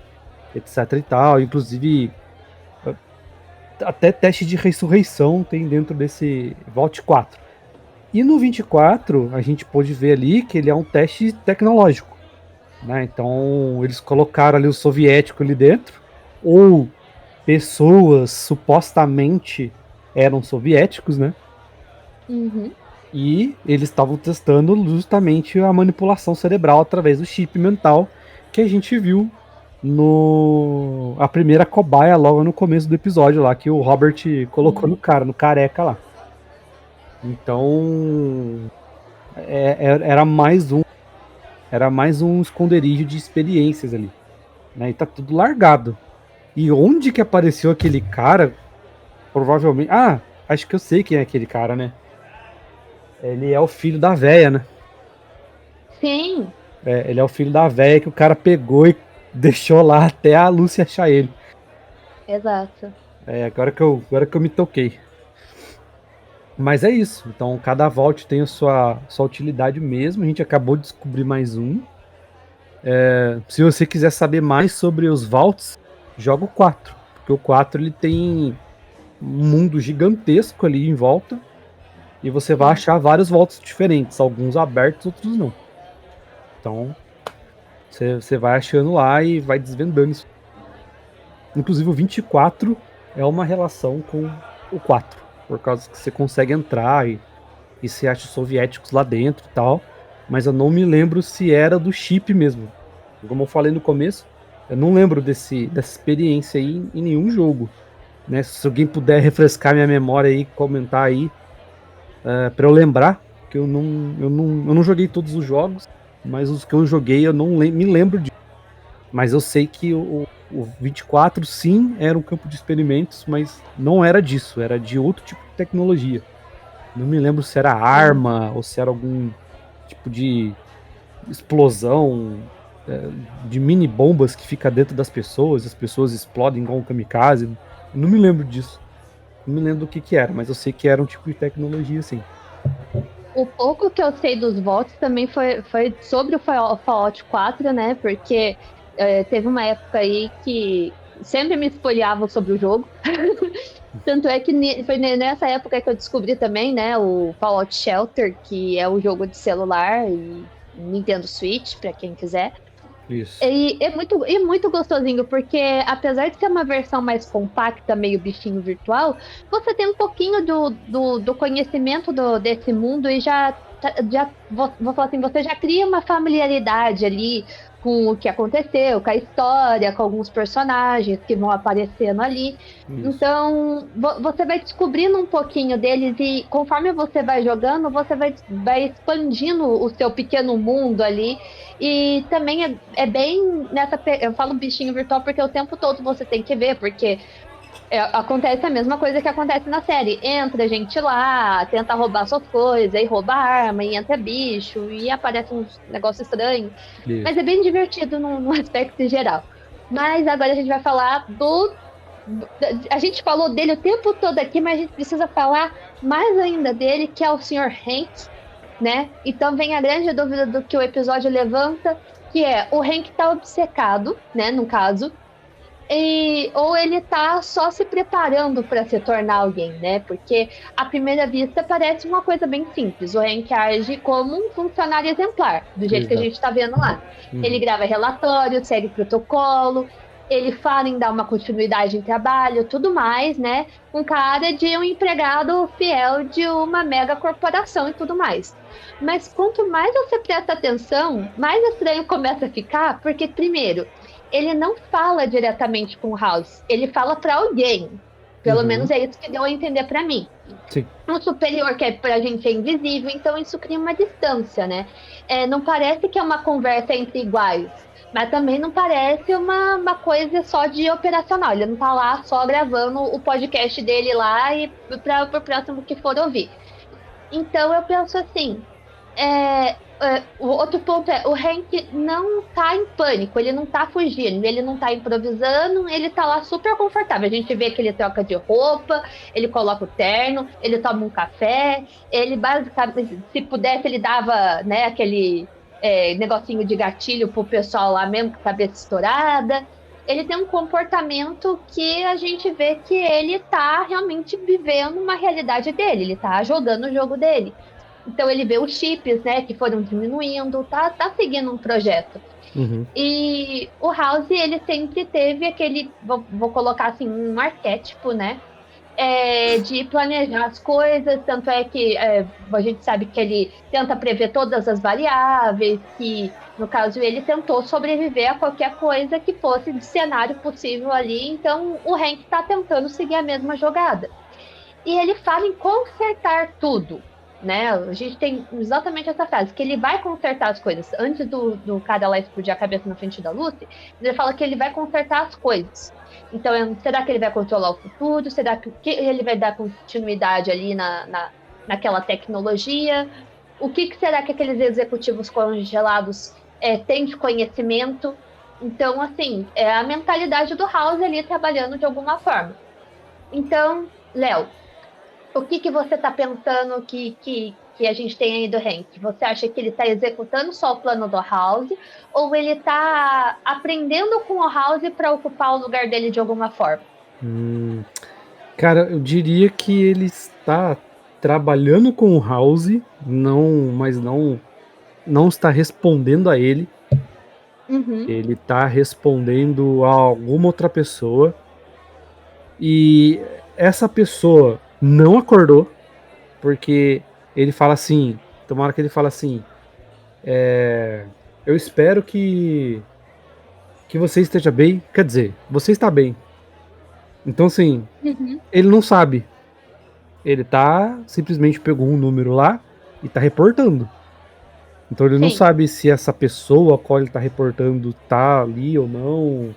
etc e tal, inclusive até teste de ressurreição tem dentro desse Vault 4. E no 24, a gente pôde ver ali que ele é um teste tecnológico, né? Então, eles colocaram ali o soviético ali dentro, ou pessoas supostamente eram soviéticos, né? Uhum. E eles estavam testando justamente a manipulação cerebral através do chip mental que a gente viu a primeira cobaia logo no começo do episódio lá, que o Robert colocou no careca lá. Então era mais um esconderijo de experiências ali, né? E tá tudo largado. E onde que apareceu aquele cara? Provavelmente... acho que eu sei quem é aquele cara, né? Ele é o filho da véia, né? Sim. Ele é o filho da véia que o cara pegou e deixou lá até a Lucy achar ele. Exato. Agora que eu me toquei. Mas é isso. Então, cada vault tem a sua utilidade mesmo. A gente acabou de descobrir mais um. Se você quiser saber mais sobre os vaults, joga o 4. Porque o 4 ele tem um mundo gigantesco ali em volta. E você vai achar vários vaults diferentes. Alguns abertos, outros não. Então, você vai achando lá e vai desvendando isso. Inclusive o 24 é uma relação com o 4. Por causa que você consegue entrar e você acha soviéticos lá dentro e tal. Mas eu não me lembro se era do chip mesmo. Como eu falei no começo, eu não lembro dessa experiência aí em nenhum jogo, né? Se alguém puder refrescar minha memória aí, comentar aí, pra eu lembrar, que eu não joguei todos os jogos, mas os que eu joguei eu não me lembro disso. Mas eu sei que o 24 sim era um campo de experimentos, mas não era disso, era de outro tipo de tecnologia. Não me lembro se era arma ou se era algum tipo de explosão, de mini bombas que fica dentro das pessoas, as pessoas explodem igual um kamikaze. Eu não me lembro disso. Não me lembro do que era, mas eu sei que era um tipo de tecnologia assim. O pouco que eu sei dos votos também foi sobre o Fallout 4, né? Porque teve uma época aí que sempre me espolhavam sobre o jogo. Tanto é que foi nessa época que eu descobri também, né? O Fallout Shelter, que é o jogo de celular e Nintendo Switch, para quem quiser. Isso. E é muito gostosinho, porque apesar de ser uma versão mais compacta, meio bichinho virtual, você tem um pouquinho do conhecimento desse mundo e vou falar assim, você já cria uma familiaridade ali com o que aconteceu, com a história, com alguns personagens que vão aparecendo ali. Isso. Então, você vai descobrindo um pouquinho deles e conforme você vai jogando, você vai expandindo o seu pequeno mundo ali. E também é bem nessa. Eu falo bichinho virtual porque o tempo todo você tem que ver, porque acontece a mesma coisa que acontece na série. Entra gente lá, tenta roubar suas coisas, e rouba arma, e entra bicho, e aparece uns negócios estranhos. Isso. Mas é bem divertido no aspecto geral. Mas agora a gente vai falar a gente falou dele o tempo todo aqui, mas a gente precisa falar mais ainda dele, que é o Sr. Hank, né? Então vem a grande dúvida do que o episódio levanta, que é o Hank tá obcecado, né, no caso, ou ele tá só se preparando para se tornar alguém, né? Porque à primeira vista parece uma coisa bem simples. O Hank age como um funcionário exemplar, do jeito que a gente tá vendo lá. Ele grava relatório, segue protocolo, ele fala em dar uma continuidade em trabalho, tudo mais, né? Um cara de um empregado fiel de uma mega corporação e tudo mais. Mas quanto mais você presta atenção, mais estranho começa a ficar, porque, primeiro, ele não fala diretamente com o House, ele fala para alguém. Pelo menos é isso que deu a entender para mim. Sim. Um superior que pra gente é invisível, então isso cria uma distância, né? Não parece que é uma conversa entre iguais, mas também não parece uma coisa só de operacional. Ele não tá lá só gravando o podcast dele lá e para o próximo que for ouvir. Então eu penso assim, o outro ponto é, o Hank não tá em pânico, ele não tá fugindo, ele não tá improvisando, ele tá lá super confortável. A gente vê que ele troca de roupa, ele coloca o terno, ele toma um café, ele basicamente, se pudesse, ele dava, né, aquele negocinho de gatilho pro pessoal lá mesmo, com a cabeça estourada. Ele tem um comportamento que a gente vê que ele tá realmente vivendo uma realidade dele, ele tá jogando o jogo dele. Então ele vê os chips, né, que foram diminuindo, tá seguindo um projeto. E o House, ele sempre teve aquele, vou colocar assim, um arquétipo, né, de planejar as coisas, tanto é que a gente sabe que ele tenta prever todas as variáveis, que no caso ele tentou sobreviver a qualquer coisa que fosse de cenário possível ali, então o Hank tá tentando seguir a mesma jogada. E ele fala em consertar tudo, né? A gente tem exatamente essa frase, que ele vai consertar as coisas. Antes do cara lá explodir a cabeça na frente da Lucy, ele fala que ele vai consertar as coisas. Então, será que ele vai controlar o futuro? Será que ele vai dar continuidade ali naquela tecnologia? O que será que aqueles executivos congelados têm de conhecimento? Então, assim, é a mentalidade do House ali trabalhando de alguma forma. Então, Léo, o que você está pensando que a gente tem aí do Hank? Você acha que ele está executando só o plano do House ou ele está aprendendo com o House para ocupar o lugar dele de alguma forma? Cara, eu diria que ele está trabalhando com o House, mas não está respondendo a ele. Ele está respondendo a alguma outra pessoa. E essa pessoa não acordou, porque ele fala assim, tem uma hora que ele fala assim, eu espero que você esteja bem, quer dizer, você está bem. Então assim, ele não sabe, ele simplesmente pegou um número lá e tá reportando. Então ele não sabe se essa pessoa a qual ele tá reportando tá ali ou não.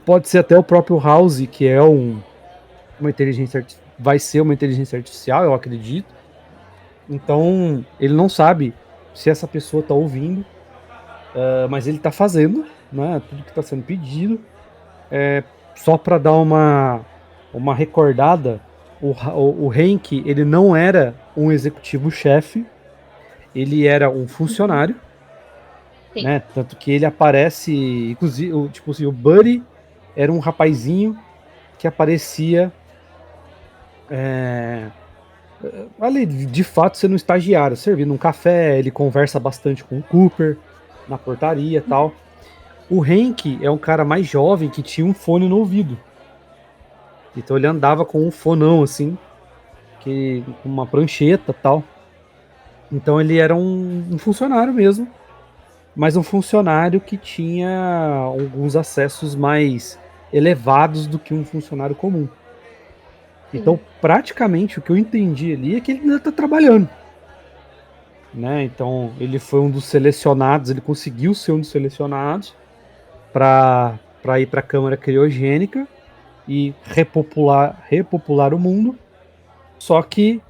Pode ser até o próprio House, que é uma inteligência artificial, vai ser uma inteligência artificial, eu acredito. Então, ele não sabe se essa pessoa tá ouvindo, mas ele tá fazendo, né, tudo que tá sendo pedido. Só para dar uma recordada, o Hank, ele não era um executivo-chefe, ele era um funcionário, né, tanto que ele aparece, inclusive, tipo assim, o Buddy era um rapazinho que aparecia ali, de fato, sendo um estagiário, servindo um café, ele conversa bastante com o Cooper na portaria e tal. O Hank é um cara mais jovem que tinha um fone no ouvido. Então ele andava com um fonão, assim, com uma prancheta e tal. Então ele era um funcionário mesmo, mas um funcionário que tinha alguns acessos mais elevados do que um funcionário comum. Então, praticamente, o que eu entendi ali é que ele ainda tá trabalhando. Né? Então, ele foi um dos selecionados, ele conseguiu ser um dos selecionados para ir para a Câmara Criogênica e repopular o mundo. Só que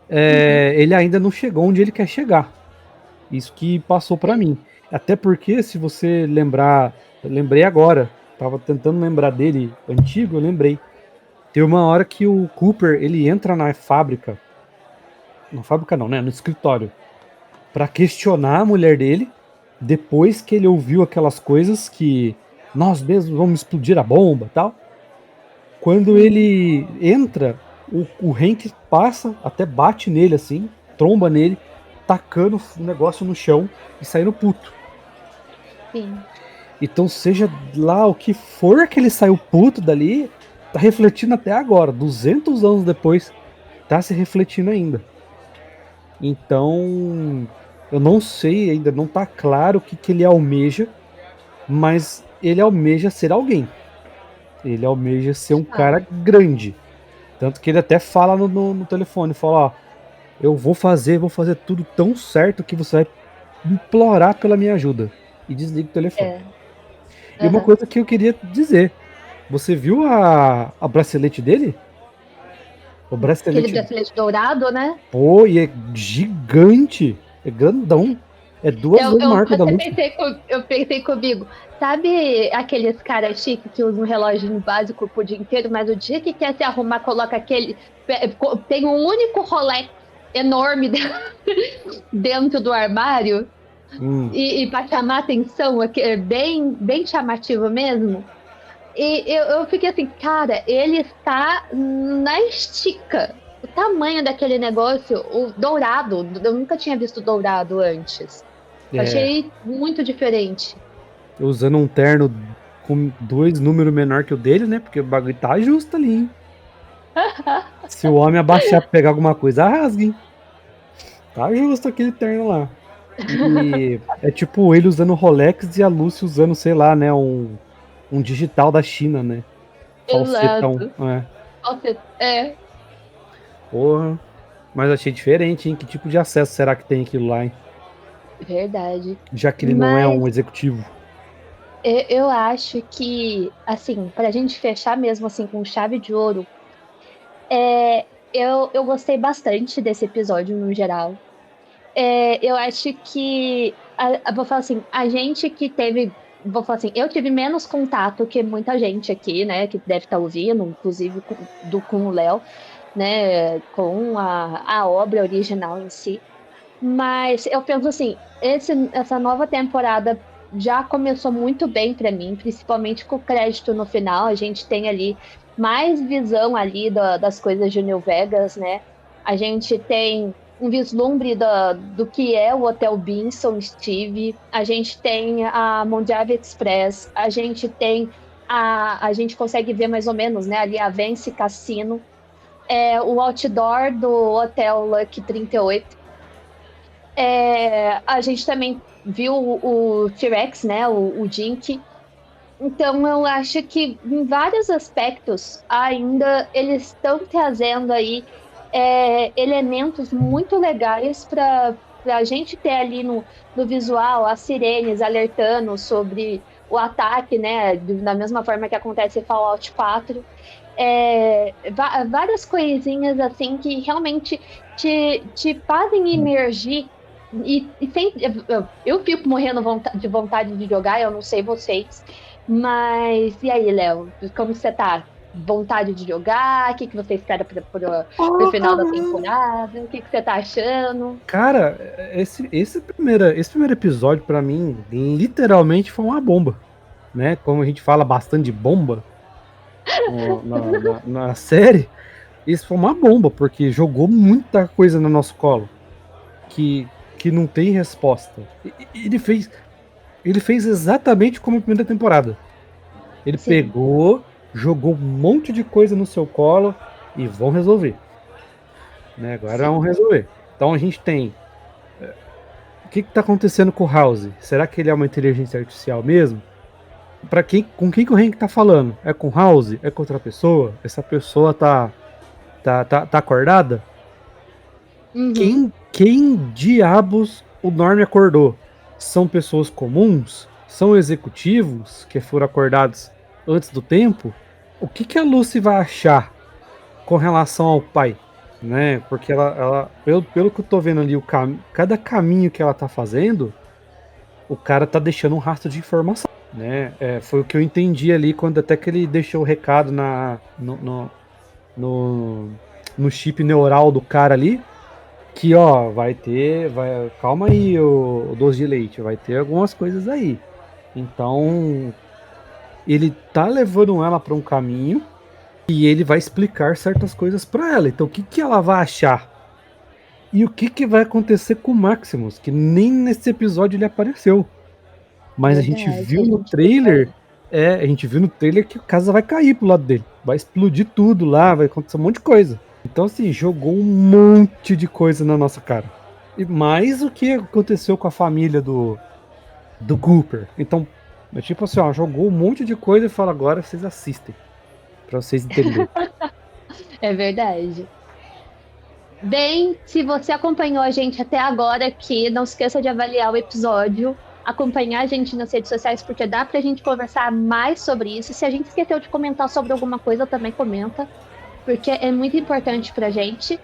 ele ainda não chegou onde ele quer chegar. Isso que passou para mim. Até porque, se você lembrar, eu lembrei agora, tava tentando lembrar dele antigo, eu lembrei. Tem uma hora que o Cooper, ele entra na fábrica não, né, no escritório, para questionar a mulher dele, depois que ele ouviu aquelas coisas que nós mesmos vamos explodir a bomba, tal. Quando ele entra, o Hank passa, até bate nele assim, tromba nele, tacando o negócio no chão e saindo puto. Sim. Então, seja lá o que for que ele saiu puto dali, tá refletindo até agora, 200 anos depois, tá se refletindo ainda. Então, eu não sei, ainda não tá claro o que ele almeja, mas ele almeja ser alguém. Ele almeja ser um cara grande. Tanto que ele até fala no telefone, fala, ó, eu vou fazer tudo tão certo que você vai implorar pela minha ajuda. E desliga o telefone. E uma coisa que eu queria dizer, você viu a bracelete dele? O bracelete... Aquele bracelete dourado, né? Pô, e é gigante. É grandão. É 2 vezes marca da luta. Eu pensei comigo, sabe aqueles caras chiques que usam um relógio básico pro dia inteiro, mas o dia que quer se arrumar, coloca aquele... Tem um único Rolex enorme dentro do armário e pra chamar atenção, é bem chamativo mesmo. E eu fiquei assim, cara, ele está na estica. O tamanho daquele negócio, o dourado, eu nunca tinha visto dourado antes. Achei muito diferente. Usando um terno com 2 números menor que o dele, né? Porque o bagulho tá justo ali, hein? Se o homem abaixar pra pegar alguma coisa, rasga, hein? Tá justo aquele terno lá. E é tipo ele usando Rolex e a Lucy usando, sei lá, né? Um digital da China, né? Falsetão. Porra. Mas achei diferente, hein? Que tipo de acesso será que tem aquilo lá, hein? Verdade. Já que ele não é um executivo. Eu acho que, assim, pra gente fechar mesmo assim com chave de ouro, eu gostei bastante desse episódio no geral. Eu acho que, vou falar assim, a gente que teve, vou falar assim, eu tive menos contato que muita gente aqui, né, que deve estar ouvindo, inclusive com o Léo, né, com a obra original em si. Mas eu penso assim, essa nova temporada já começou muito bem para mim, principalmente com o crédito no final. A gente tem ali mais visão ali das coisas de New Vegas, né? A gente tem um vislumbre do que é o Hotel Binson Steve. A gente tem a Mojave Express. A gente tem a gente consegue ver mais ou menos, né? Ali a Vence Cassino. O outdoor do Hotel Lucky 38. A gente também viu o T-Rex, né, o Jink. Então eu acho que em vários aspectos ainda eles estão trazendo aí elementos muito legais para a gente ter ali no visual as sirenes alertando sobre o ataque, né, da mesma forma que acontece em Fallout 4. Várias coisinhas assim que realmente te fazem emergir. E sempre, eu fico morrendo de vontade de jogar, eu não sei vocês. Mas e aí, Léo? Como você tá? Vontade de jogar? O que você espera pro final da temporada? O que você tá achando? Cara, esse primeiro episódio, pra mim, literalmente foi uma bomba. Né? Como a gente fala bastante de bomba na série, isso foi uma bomba, porque jogou muita coisa no nosso colo. Que não tem resposta. Ele fez Ele fez exatamente como a primeira temporada. Ele Sim. pegou, jogou um monte de coisa no seu colo e vão resolver. Né? Agora vão resolver. Então a gente tem... O que tá acontecendo com o House? Será que ele é uma inteligência artificial mesmo? Com quem que o Hank tá falando? É com o House? É com outra pessoa? Essa pessoa tá acordada? Uhum. Quem diabos o Norm acordou? São pessoas comuns? São executivos que foram acordados antes do tempo? O que a Lucy vai achar com relação ao pai? Né? Porque ela pelo que eu tô vendo ali, cada caminho que ela tá fazendo, o cara tá deixando um rastro de informação. Né? Foi o que eu entendi ali quando até que ele deixou o recado no chip neural do cara ali, que ó, calma aí, o doce de leite, vai ter algumas coisas aí. Então ele tá levando ela para um caminho e ele vai explicar certas coisas para ela. Então o que ela vai achar? E o que vai acontecer com o Maximus, que nem nesse episódio ele apareceu. Mas Verdade, a gente viu no trailer que a casa vai cair pro lado dele. Vai explodir tudo lá, vai acontecer um monte de coisa. Então, assim, jogou um monte de coisa na nossa cara. E mais o que aconteceu com a família do Cooper. Então, é tipo assim, ó, jogou um monte de coisa e fala, agora vocês assistem. Pra vocês entenderem. É verdade. Bem, se você acompanhou a gente até agora aqui, não esqueça de avaliar o episódio, acompanhar a gente nas redes sociais, porque dá pra gente conversar mais sobre isso. Se a gente esqueceu de comentar sobre alguma coisa, também comenta, porque é muito importante pra gente.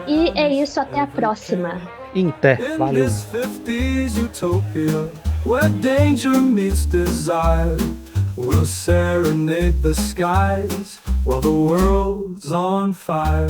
E é isso, até a próxima. Até, In valeu. this 50s utopia, where danger meets desire, we'll serenade the skies while the world's on fire.